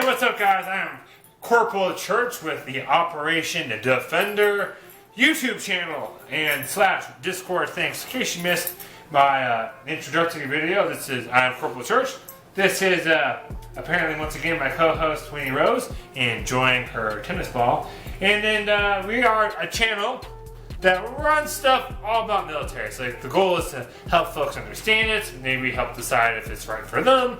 what's up, guys? I'm Corporal Church with the Operation Defender YouTube channel and / Discord. Thanks. In case you missed my introductory video, I'm Corporal Church. This is apparently once again my co-host Winnie Rose enjoying her tennis ball, and then we are a channel that runs stuff all about military. So the goal is to help folks understand it, maybe help decide if it's right for them,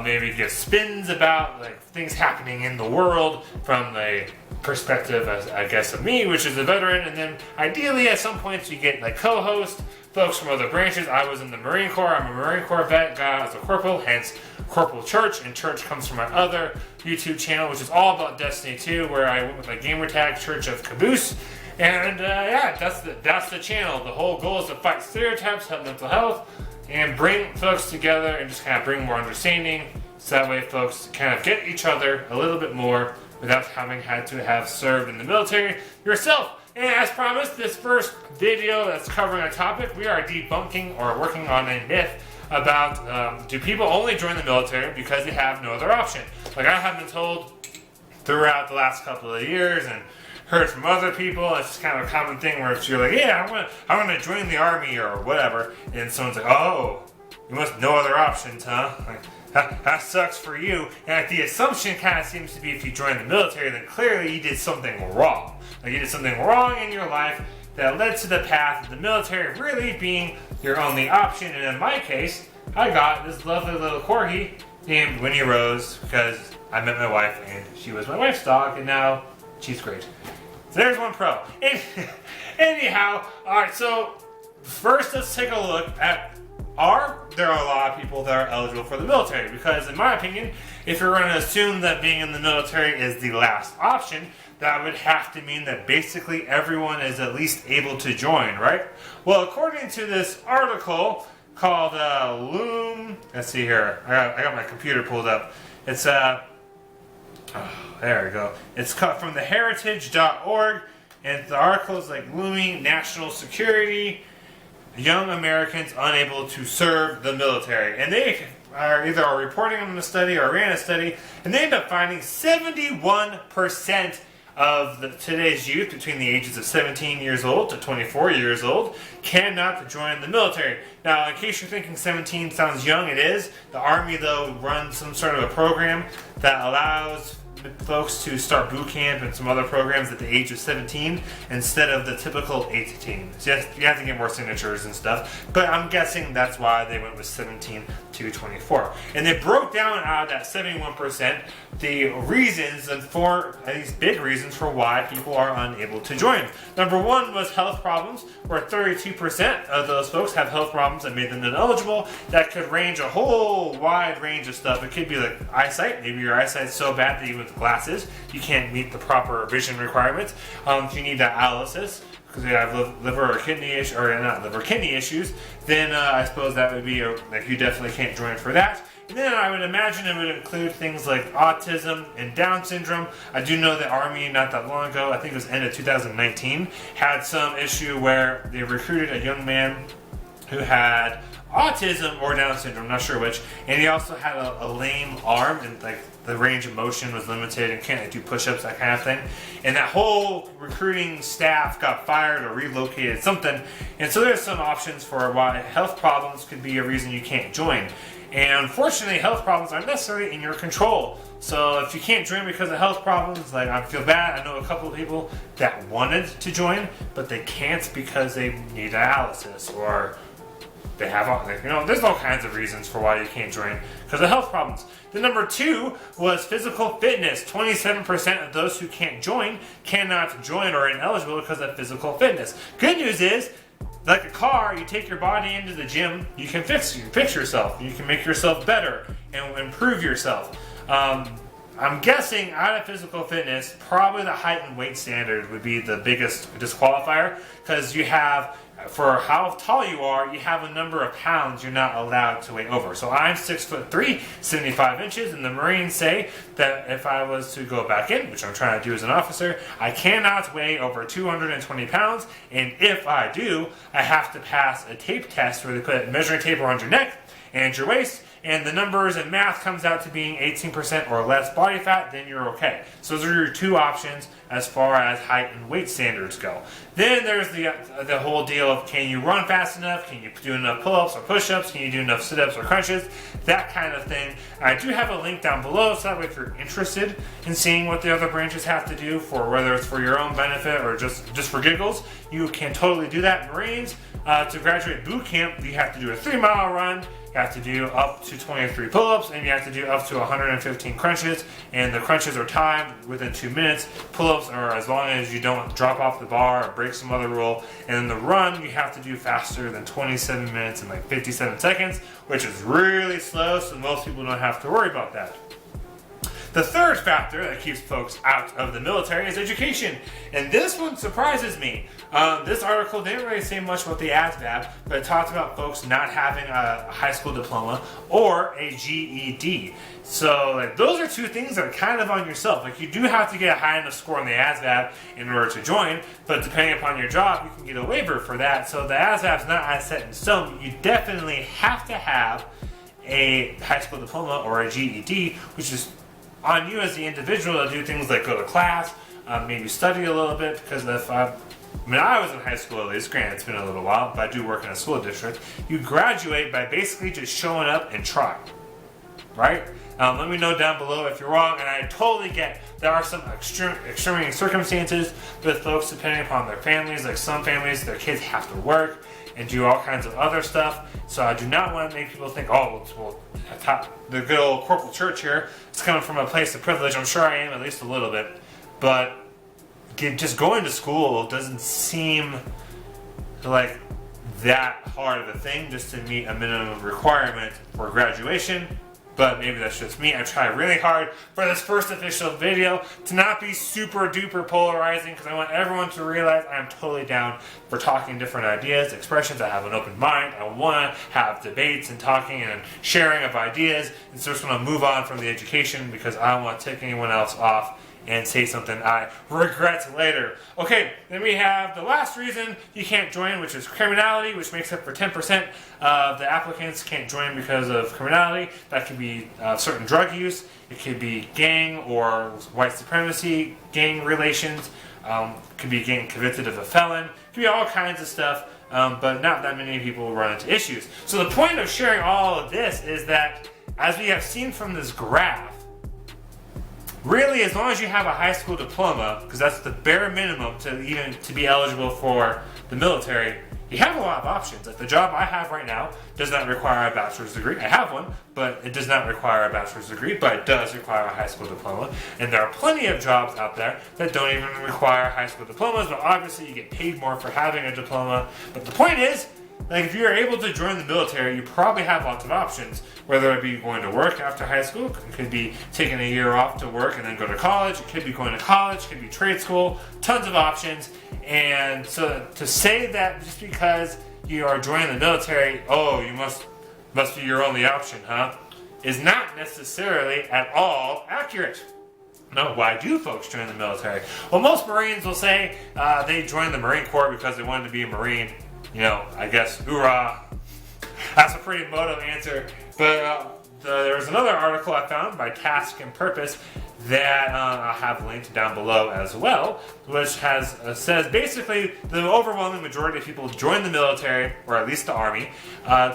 maybe give spins about things happening in the world from the perspective, I guess, of me, which is a veteran, and then ideally at some points you get co-hosts, folks from other branches. I was in the Marine Corps. I'm a Marine Corps vet, got as a corporal, hence Corporal Church, and Church comes from my other YouTube channel, which is all about Destiny 2, where I went with my gamer tag, Church of Caboose. And yeah, that's the channel. The whole goal is to fight stereotypes, help mental health, and bring folks together and just kind of bring more understanding, so that way folks kind of get each other a little bit more without having had to have served in the military yourself. And as promised, this first video that's covering a topic, we are debunking or working on a myth about do people only join the military because they have no other option? I have been told throughout the last couple of years and heard from other people, it's just kind of a common thing where if you're like, yeah, I want to join the army or whatever, and someone's like, oh, you must no other options, huh? That sucks for you. And the assumption kind of seems to be if you join the military, then clearly you did something wrong. You did something wrong in your life that led to the path of the military really being your only option. And in my case, I got this lovely little corgi named Winnie Rose because I met my wife and she was my wife's dog, and now she's great. So there's one pro. Anyhow, alright, so first let's take a look at there are a lot of people that are eligible for the military, because in my opinion, if you're going to assume that being in the military is the last option, that would have to mean that basically everyone is at least able to join, right? Well, according to this article called Loom, let's see here, I got my computer pulled up. It's there we go. It's cut from theheritage.org, and the article is looming national security, young Americans unable to serve the military. And they are either reporting on the study or ran a study, and they end up finding 71% of today's youth between the ages of 17 years old to 24 years old cannot join the military. Now, in case you're thinking 17 sounds young, it is. The Army, though, runs some sort of a program that allows folks to start boot camp and some other programs at the age of 17 instead of the typical 18. So you have to get more signatures and stuff, but I'm guessing that's why they went with 17 to 24. And they broke down out of that 71% the reasons, and these big reasons for why people are unable to join. Number one was health problems, where 32% of those folks have health problems that made them ineligible. That could range a whole wide range of stuff. It could be like eyesight. Maybe your eyesight's so bad that even with glasses you can't meet the proper vision requirements. If you need dialysis because you have liver or kidney issues, or not liver, kidney issues, then I suppose that would be you definitely can't join for that. And then I would imagine it would include things like autism and Down syndrome. I do know the Army, not that long ago, I think it was end of 2019, had some issue where they recruited a young man who had autism or Down syndrome, not sure which, and he also had a lame arm, and the range of motion was limited and can't do push-ups, that kind of thing. And that whole recruiting staff got fired or relocated, something. And so there's some options for why health problems could be a reason you can't join. And unfortunately, health problems aren't necessarily in your control. So if you can't join because of health problems, I feel bad. I know a couple of people that wanted to join, but they can't because they need dialysis, or they have, there's all kinds of reasons for why you can't join because of health problems. The number two was physical fitness. 27% of those who can't join cannot join or are ineligible because of physical fitness. Good news is, like a car, you take your body into the gym, you can fix yourself. You can make yourself better and improve yourself. I'm guessing out of physical fitness, probably the height and weight standard would be the biggest disqualifier, because you have, for how tall you are, you have a number of pounds you're not allowed to weigh over. So I'm 6'3", 75 inches, and the Marines say that if I was to go back in, which I'm trying to do as an officer, I cannot weigh over 220 pounds, and if I do, I have to pass a tape test where they put measuring tape around your neck and your waist, and the numbers and math comes out to being 18% or less body fat, then you're okay. So those are your two options as far as height and weight standards go. Then there's the whole deal of, can you run fast enough? Can you do enough pull-ups or push-ups? Can you do enough sit-ups or crunches? That kind of thing. I do have a link down below, so that way if you're interested in seeing what the other branches have to do, for whether it's for your own benefit or just for giggles, you can totally do that. Marines, to graduate boot camp, you have to do a 3-mile run, you have to do up to 23 pull-ups, and you have to do up to 115 crunches, and the crunches are timed within 2 minutes. Pull-ups are as long as you don't drop off the bar or break some other rule, and then the run you have to do faster than 27 minutes and like 57 seconds, which is really slow, so most people don't have to worry about that. The third factor that keeps folks out of the military is education, and this one surprises me. This article didn't really say much about the ASVAB, but it talked about folks not having a high school diploma or a GED. So like, those are two things that are kind of on yourself. Like, you do have to get a high enough score on the ASVAB in order to join, but depending upon your job, you can get a waiver for that. So the ASVAB is not as set in stone. You definitely have to have a high school diploma or a GED, which is on you as the individual to do things like go to class, maybe study a little bit, because when I was in high school, at least, granted it's been a little while, but I do work in a school district, you graduate by basically just showing up and trying, right? Let me know down below if you're wrong, and I totally get there are some extreme circumstances with folks depending upon their families. Like, some families, their kids have to work and do all kinds of other stuff. So I do not want to make people think, oh, well, the good old corporal church here is coming from a place of privilege. I'm sure I am, at least a little bit. But just going to school doesn't seem like that hard of a thing, just to meet a minimum requirement for graduation. But maybe that's just me. I try really hard for this first official video to not be super duper polarizing, because I want everyone to realize I'm totally down for talking different ideas, expressions. I have an open mind. I want to have debates and talking and sharing of ideas. And so I just want to move on from the education, because I don't want to take anyone else off and say something I regret later. Okay, then we have the last reason you can't join, which is criminality, which makes up for 10% of the applicants can't join because of criminality. That could be certain drug use, it could be gang or white supremacy, gang relations, could be getting convicted of a felon, could be all kinds of stuff, but not that many people run into issues. So the point of sharing all of this is that, as we have seen from this graph, really, as long as you have a high school diploma, because that's the bare minimum to be eligible for the military, you have a lot of options. Like, the job I have right now does not require a bachelor's degree. I have one, but it does not require a bachelor's degree, but it does require a high school diploma. And there are plenty of jobs out there that don't even require high school diplomas, but obviously you get paid more for having a diploma. But the point is, like, if you're able to join the military, you probably have lots of options, whether it be going to work after high school, it could be taking a year off to work and then go to college, it could be going to college, it could be trade school, tons of options. And so to say that just because you are joining the military, oh, you must be your only option, huh, is not necessarily at all accurate. No, why do folks join the military? Well, most Marines will say they joined the Marine Corps because they wanted to be a Marine. You know, I guess, hoorah. That's a pretty moto answer. But there was another article I found by Task and Purpose that I'll have linked down below as well, which says basically the overwhelming majority of people join the military, or at least the Army,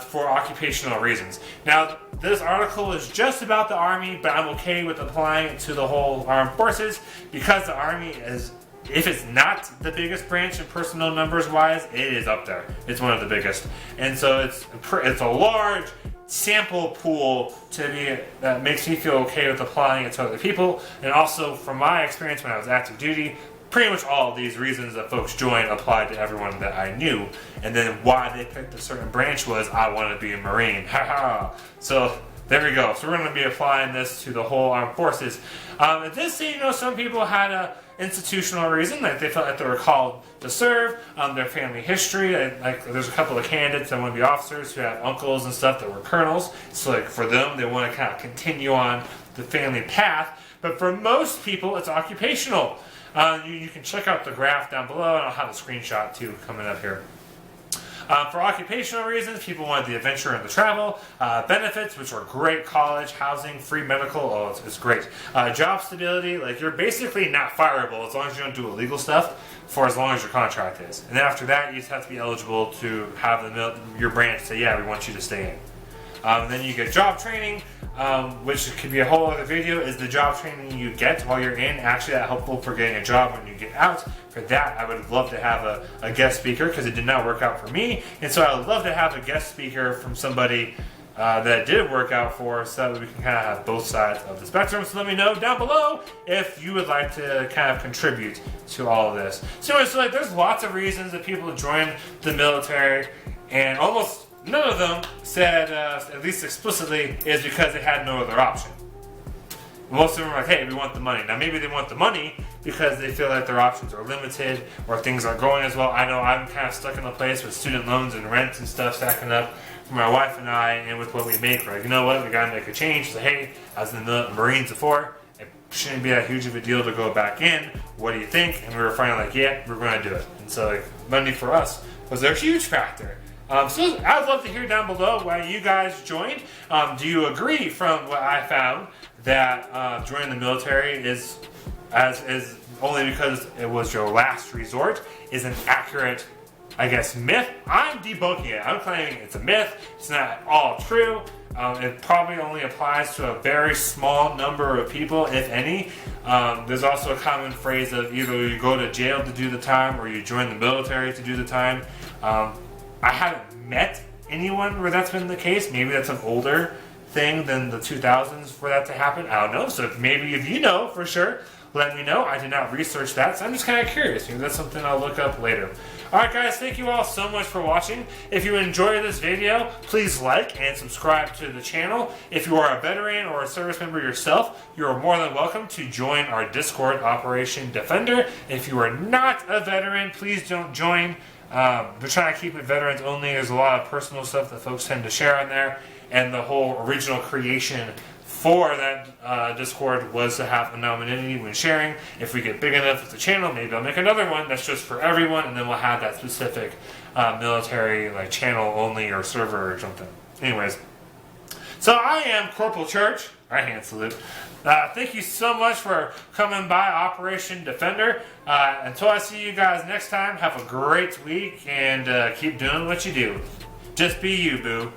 for occupational reasons. Now, this article is just about the Army, but I'm okay with applying it to the whole armed forces, because the Army is, if it's not the biggest branch in personnel numbers wise, it is up there. It's one of the biggest. And so it's a large sample pool to me that makes me feel okay with applying it to other people. And also, from my experience when I was active duty, pretty much all of these reasons that folks join applied to everyone that I knew. And then why they picked a certain branch was, I want to be a Marine. Haha. So there we go. So we're going to be applying this to the whole armed forces. It did say, some people had a institutional reason, that they felt like they were called to serve, their family history. Like, there's a couple of candidates that want to be officers who have uncles and stuff that were colonels. So, like, for them, they want to kind of continue on the family path. But for most people, it's occupational. You can check out the graph down below, and I'll have a screenshot too coming up here. For occupational reasons, people want the adventure and the travel. Benefits, which are great: college, housing, free medical. Oh, it's great. Job stability, like you're basically not fireable as long as you don't do illegal stuff for as long as your contract is. And then after that, you just have to be eligible to have your branch say, yeah, we want you to stay in. Then you get job training, which could be a whole other video. Is the job training you get while you're in actually that helpful for getting a job when you get out? For that, I would love to have a guest speaker, because it did not work out for me. And so I would love to have a guest speaker from somebody that did work out for, so that we can kind of have both sides of the spectrum. So let me know down below if you would like to kind of contribute to all of this. So anyway, like, there's lots of reasons that people join the military, and almost none of them said, at least explicitly, is because they had no other option. Most of them are like, hey, we want the money. Now maybe they want the money because they feel like their options are limited or things aren't going as well. I know I'm kind of stuck in a place with student loans and rent and stuff stacking up for my wife and I, and with what we make. We're like, you know what, we gotta make a change. So hey, I was in the Marines before. It shouldn't be that huge of a deal to go back in. What do you think? And we were finally like, yeah, we're gonna do it. And so like, money for us was a huge factor. So I'd love to hear down below why you guys joined. Do you agree, from what I found, that joining the military is only because it was your last resort is an accurate, I guess, myth? I'm debunking it. I'm claiming it's a myth. It's not all true. It probably only applies to a very small number of people, if any. There's also a common phrase of either you go to jail to do the time or you join the military to do the time. I haven't met anyone where that's been the case. Maybe that's an older thing than the 2000s for that to happen. I don't know. So maybe if you know for sure, let me know. I did not research that, so I'm just kind of curious. Maybe that's something I'll look up later. Alright guys, thank you all so much for watching. If you enjoyed this video, please like and subscribe to the channel. If you are a veteran or a service member yourself, you are more than welcome to join our Discord, Operation Defender. If you are not a veteran, please don't join. They're trying to keep it veterans only. There's a lot of personal stuff that folks tend to share on there, and the whole original creation for that Discord was to have anonymity when sharing. If we get big enough with the channel, maybe I'll make another one that's just for everyone, and then we'll have that specific military like channel only or server or something. Anyways, so I am Corporal Church. Right hand salute. Thank you so much for coming by Operation Defender. Until I see you guys next time, have a great week and keep doing what you do. Just be you, boo.